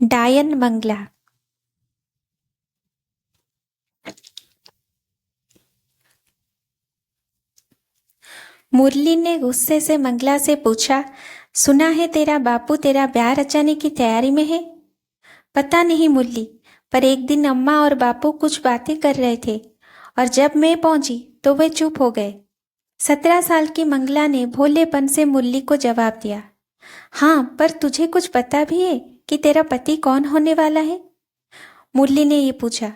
डायन मंगला। मुरली ने गुस्से से मंगला से पूछा, सुना है तेरा बापू तेरा ब्याह रचाने की तैयारी में है। पता नहीं मुरली, पर एक दिन अम्मा और बापू कुछ बातें कर रहे थे और जब मैं पहुंची तो वे चुप हो गए। 17 साल की मंगला ने भोलेपन से मुरली को जवाब दिया, हाँ, पर तुझे कुछ पता भी है कि तेरा पति कौन होने वाला है? मुरली ने ये पूछा।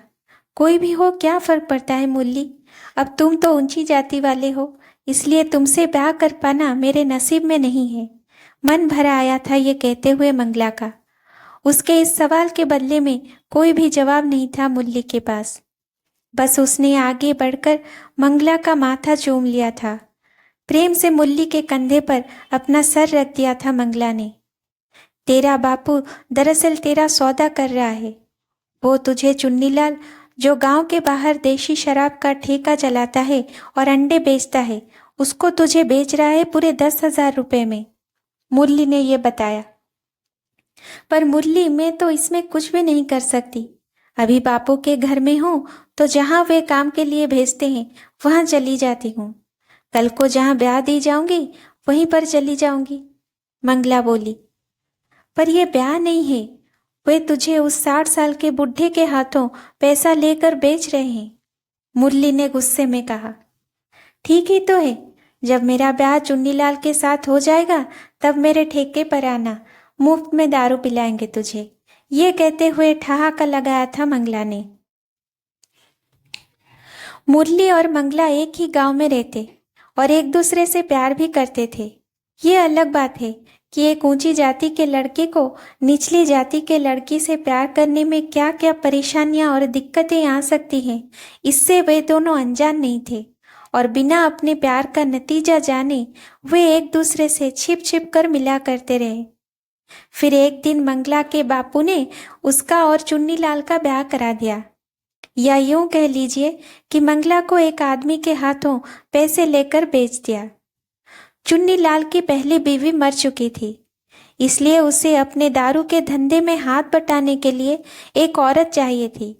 कोई भी हो, क्या फर्क पड़ता है मुरली, अब तुम तो ऊंची जाति वाले हो, इसलिए तुमसे ब्याह कर पाना मेरे नसीब में नहीं है। मन भरा आया था ये कहते हुए मंगला का। उसके इस सवाल के बदले में कोई भी जवाब नहीं था मुरली के पास। बस उसने आगे बढ़कर मंगला का माथा चूम लिया था। प्रेम से मुरली के कंधे पर अपना सर रख दिया था मंगला ने। तेरा बापू दरअसल तेरा सौदा कर रहा है। वो तुझे चुन्नीलाल, जो गांव के बाहर देशी शराब का ठेका चलाता है और अंडे बेचता है, उसको तुझे बेच रहा है पूरे 10,000 रुपये में। मुरली ने ये बताया। पर मुरली, मैं तो इसमें कुछ भी नहीं कर सकती। अभी बापू के घर में हूँ तो जहाँ वे काम के लिए भेजते हैं वहाँ चली जाती हूँ। कल को जहाँ ब्याह दी जाऊंगी वहीं पर चली जाऊंगी, मंगला बोली। पर यह ब्याह नहीं है, वे तुझे उस 60 साल के बुढ़े के हाथों पैसा लेकर बेच रहे हैं, मुरली ने गुस्से में कहा। ठीक ही तो है, जब मेरा ब्याह चुन्नीलाल के साथ हो जाएगा तब मेरे ठेके पर आना, मुफ्त में दारू पिलाएंगे तुझे, ये कहते हुए ठहाका लगाया था मंगला ने। मुरली और मंगला एक ही गांव में रहते और एक दूसरे से प्यार भी करते थे। ये अलग बात है कि एक ऊंची जाति के लड़के को निचली जाति के लड़की से प्यार करने में क्या क्या परेशानियां और दिक्कतें आ सकती हैं, इससे वे दोनों अनजान नहीं थे और बिना अपने प्यार का नतीजा जाने वे एक दूसरे से छिप छिप कर मिला करते रहे। फिर एक दिन मंगला के बापू ने उसका और चुन्नीलाल का ब्याह करा दिया, या यूं कह लीजिए कि मंगला को एक आदमी के हाथों पैसे लेकर बेच दिया। चुन्नीलाल की पहली बीवी मर चुकी थी, इसलिए उसे अपने दारू के धंधे में हाथ बटाने के लिए एक औरत चाहिए थी।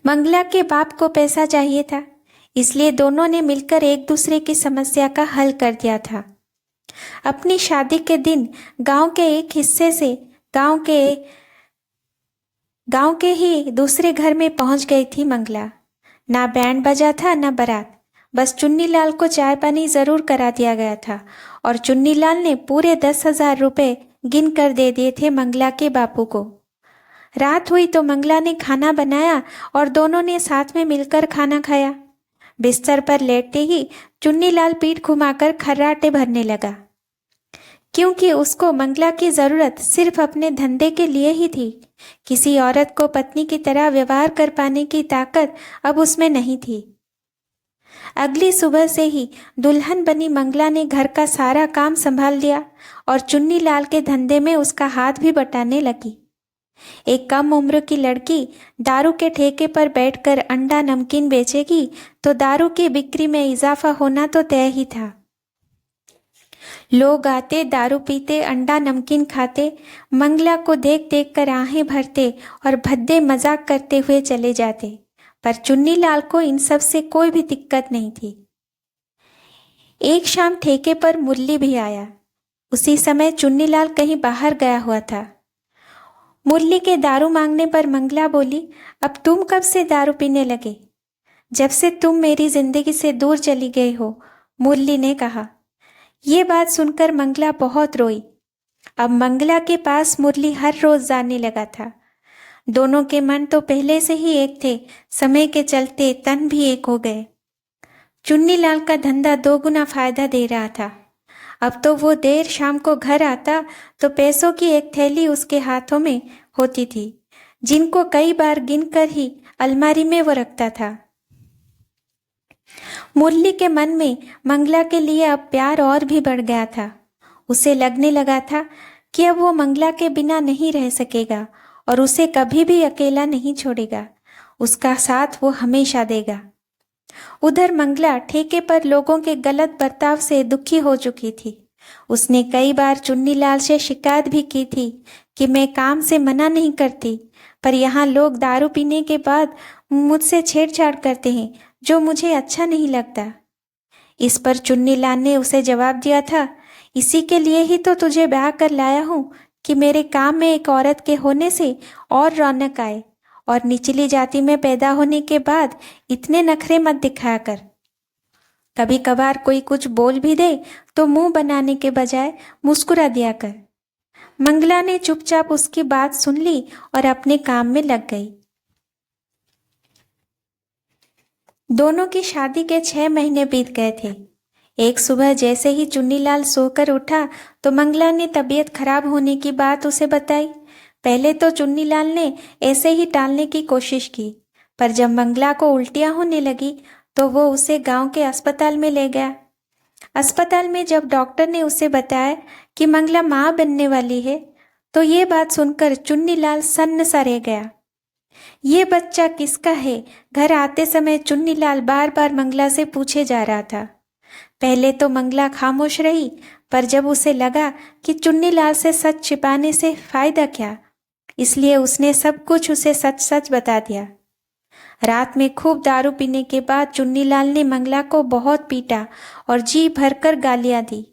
मंगला के बाप को पैसा चाहिए था, इसलिए दोनों ने मिलकर एक दूसरे की समस्या का हल कर दिया था। अपनी शादी के दिन गांव के एक हिस्से से गांव के ही दूसरे घर में पहुंच गई थी मंगला। ना बैंड बजा था ना बारात, बस चुन्नीलाल को चाय पानी जरूर करा दिया गया था और चुन्नीलाल ने पूरे 10,000 रुपये गिन कर दे दिए थे मंगला के बापू को। रात हुई तो मंगला ने खाना बनाया और दोनों ने साथ में मिलकर खाना खाया। बिस्तर पर लेटते ही चुन्नीलाल पीठ घुमाकर खर्राटे भरने लगा, क्योंकि उसको मंगला की जरूरत सिर्फ अपने धंधे के लिए ही थी। किसी औरत को पत्नी की तरह व्यवहार कर पाने की ताकत अब उसमें नहीं थी। अगली सुबह से ही दुल्हन बनी मंगला ने घर का सारा काम संभाल लिया और चुन्नीलाल के धंधे में उसका हाथ भी बटाने लगी। एक कम उम्र की लड़की दारू के ठेके पर बैठकर अंडा नमकीन बेचेगी तो दारू की बिक्री में इजाफा होना तो तय ही था। लोग आते, दारू पीते, अंडा नमकीन खाते, मंगला को देख देख कर आहें भरते और भद्दे मजाक करते हुए चले जाते, पर चुन्नीलाल को इन सब से कोई भी दिक्कत नहीं थी। एक शाम ठेके पर मुरली भी आया। उसी समय चुन्नीलाल कहीं बाहर गया हुआ था। मुरली के दारू मांगने पर मंगला बोली, अब तुम कब से दारू पीने लगे? जब से तुम मेरी जिंदगी से दूर चली गई हो, मुरली ने कहा। ये बात सुनकर मंगला बहुत रोई। अब मंगला के पास मुरली हर रोज जाने लगा था। दोनों के मन तो पहले से ही एक थे, समय के चलते तन भी एक हो गए। चुन्नीलाल का धंधा 2 गुना फायदा दे रहा था। अब तो वो देर शाम को घर आता तो पैसों की एक थैली उसके हाथों में होती थी, जिनको कई बार गिनकर ही अलमारी में वो रखता था। मुरली के मन में मंगला के लिए अब प्यार और भी बढ़ गया था। उसे लगने लगा था कि अब वो मंगला के बिना नहीं रह सकेगा और उसे कभी भी अकेला नहीं छोड़ेगा। उसका साथ वो हमेशा देगा। उधर मंगला ठेके पर लोगों के गलत बर्ताव से दुखी हो चुकी थी। उसने कई बार चुन्नीलाल से शिकायत भी की थी कि मैं काम से मना नहीं करती, पर यहाँ लोग दारू पीने के बाद मुझसे छेड़छाड़ करते हैं, जो मुझे अच्छा नहीं लगता। इस पर चुन्नीलाल ने उसे जवाब दिया था, इसी के लिए ही तो तुझे ब्याह कर लाया हूँ कि मेरे काम में एक औरत के होने से और रौनक आए, और निचली जाति में पैदा होने के बाद इतने नखरे मत दिखाया कर। कभी कभार कोई कुछ बोल भी दे तो मुंह बनाने के बजाय मुस्कुरा दिया कर। मंगला ने चुपचाप उसकी बात सुन ली और अपने काम में लग गई। दोनों की शादी के 6 महीने बीत गए थे। एक सुबह जैसे ही चुन्नीलाल सोकर उठा तो मंगला ने तबीयत खराब होने की बात उसे बताई। पहले तो चुन्नीलाल ने ऐसे ही टालने की कोशिश की, पर जब मंगला को उल्टियां होने लगी तो वो उसे गांव के अस्पताल में ले गया। अस्पताल में जब डॉक्टर ने उसे बताया कि मंगला माँ बनने वाली है, तो ये बात सुनकर चुन्नीलाल सन्न सा रह गया। ये बच्चा किसका है? घर आते समय चुन्नीलाल बार बार मंगला से पूछे जा रहा था। पहले तो मंगला खामोश रही, पर जब उसे लगा कि चुन्नीलाल से सच छिपाने से फायदा क्या, इसलिए उसने सब कुछ उसे सच सच बता दिया। रात में खूब दारू पीने के बाद चुन्नीलाल ने मंगला को बहुत पीटा और जी भरकर गालियां दी।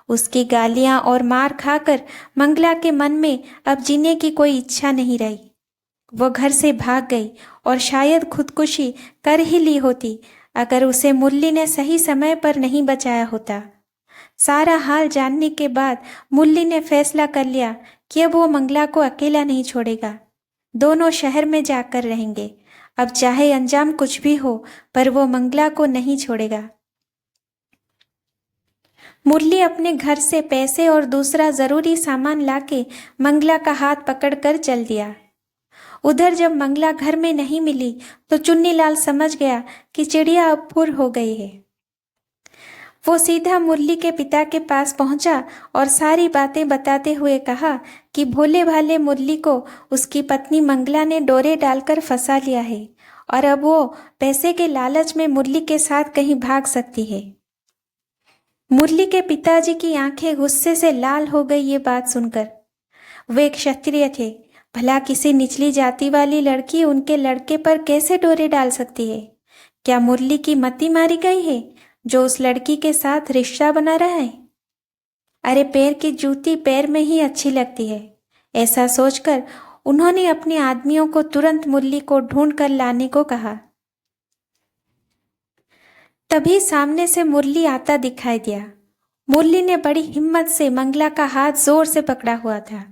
उसकी गालियां और मार खाकर मंगला के मन में अब जीने की कोई इच्छा नहीं रही। वो घर से भाग गई और शायद खुदकुशी कर ही ली होती अगर उसे मुरली ने सही समय पर नहीं बचाया होता। सारा हाल जानने के बाद मुरली ने फैसला कर लिया कि अब वो मंगला को अकेला नहीं छोड़ेगा। दोनों शहर में जाकर रहेंगे। अब चाहे अंजाम कुछ भी हो, पर वो मंगला को नहीं छोड़ेगा। मुरली अपने घर से पैसे और दूसरा जरूरी सामान लाके मंगला का हाथ पकड़कर चल दिया। उधर जब मंगला घर में नहीं मिली तो चुन्नीलाल समझ गया कि चिड़िया अब फुर हो गई है। वो सीधा मुरली के पिता के पास पहुंचा और सारी बातें बताते हुए कहा कि भोले भाले मुरली को उसकी पत्नी मंगला ने डोरे डालकर फंसा लिया है और अब वो पैसे के लालच में मुरली के साथ कहीं भाग सकती है। मुरली के पिताजी की आंखें गुस्से से लाल हो गई ये बात सुनकर। वे एक क्षत्रिय थे, भला किसी निचली जाति वाली लड़की उनके लड़के पर कैसे डोरे डाल सकती है? क्या मुरली की मति मारी गई है जो उस लड़की के साथ रिश्ता बना रहा है? अरे पैर की जूती पैर में ही अच्छी लगती है। ऐसा सोचकर उन्होंने अपने आदमियों को तुरंत मुरली को ढूंढ कर लाने को कहा। तभी सामने से मुरली आता दिखाई दिया। मुरली ने बड़ी हिम्मत से मंगला का हाथ जोर से पकड़ा हुआ था।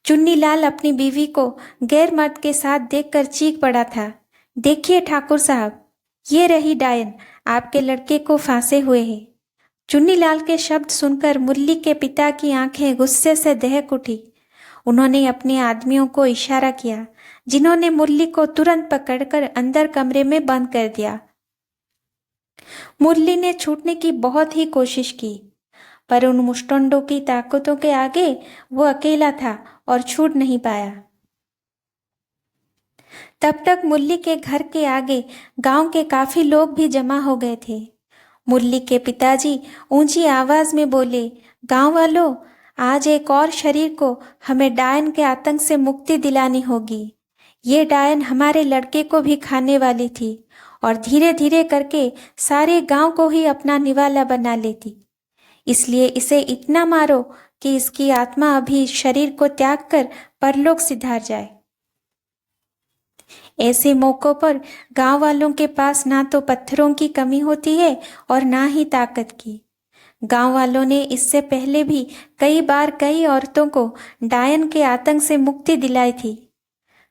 चुन्नीलाल अपनी बीवी को गैर मर्द के साथ देखकर चीख पड़ा था, देखिए ठाकुर साहब, ये रही डायन, आपके लड़के को फांसे हुए हैं। चुन्नीलाल के शब्द सुनकर मुरली के पिता की आंखें गुस्से से दहक उठी। उन्होंने अपने आदमियों को इशारा किया, जिन्होंने मुरली को तुरंत पकड़कर अंदर कमरे में बंद कर दिया। मुरली ने छूटने की बहुत ही कोशिश की, पर उन मुस्टंडों की ताकतों के आगे वो अकेला था और छूट नहीं पाया। तब तक मुरली के घर के आगे गांव के काफी लोग भी जमा हो गए थे। मुरली के पिताजी ऊंची आवाज में बोले, गांव वालों, आज एक और शरीर को हमें डायन के आतंक से मुक्ति दिलानी होगी। ये डायन हमारे लड़के को भी खाने वाली थी और धीरे धीरे करके सारे गांव को ही अपना निवाला बना लेती। इसलिए इसे इतना मारो कि इसकी आत्मा अभी शरीर को त्याग कर परलोक सिधार जाए। ऐसे मौकों पर गांव वालों के पास ना तो पत्थरों की कमी होती है और ना ही ताकत की। गांव वालों ने इससे पहले भी कई बार कई औरतों को डायन के आतंक से मुक्ति दिलाई थी।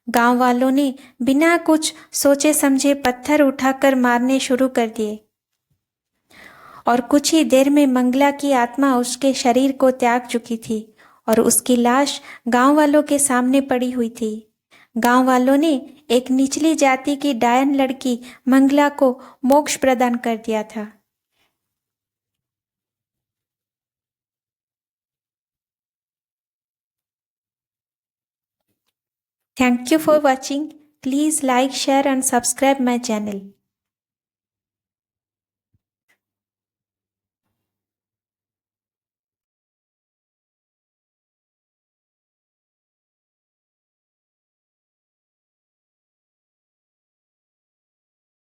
गांव वालों ने बिना कुछ सोचे समझे पत्थर उठाकर मारने शुरू कर दिए और कुछ ही देर में मंगला की आत्मा उसके शरीर को त्याग चुकी थी और उसकी लाश गांव वालों के सामने पड़ी हुई थी। गांव वालों ने एक निचली जाति की डायन लड़की मंगला को मोक्ष प्रदान कर दिया था। Thank you for watching. Please like, share and subscribe my channel.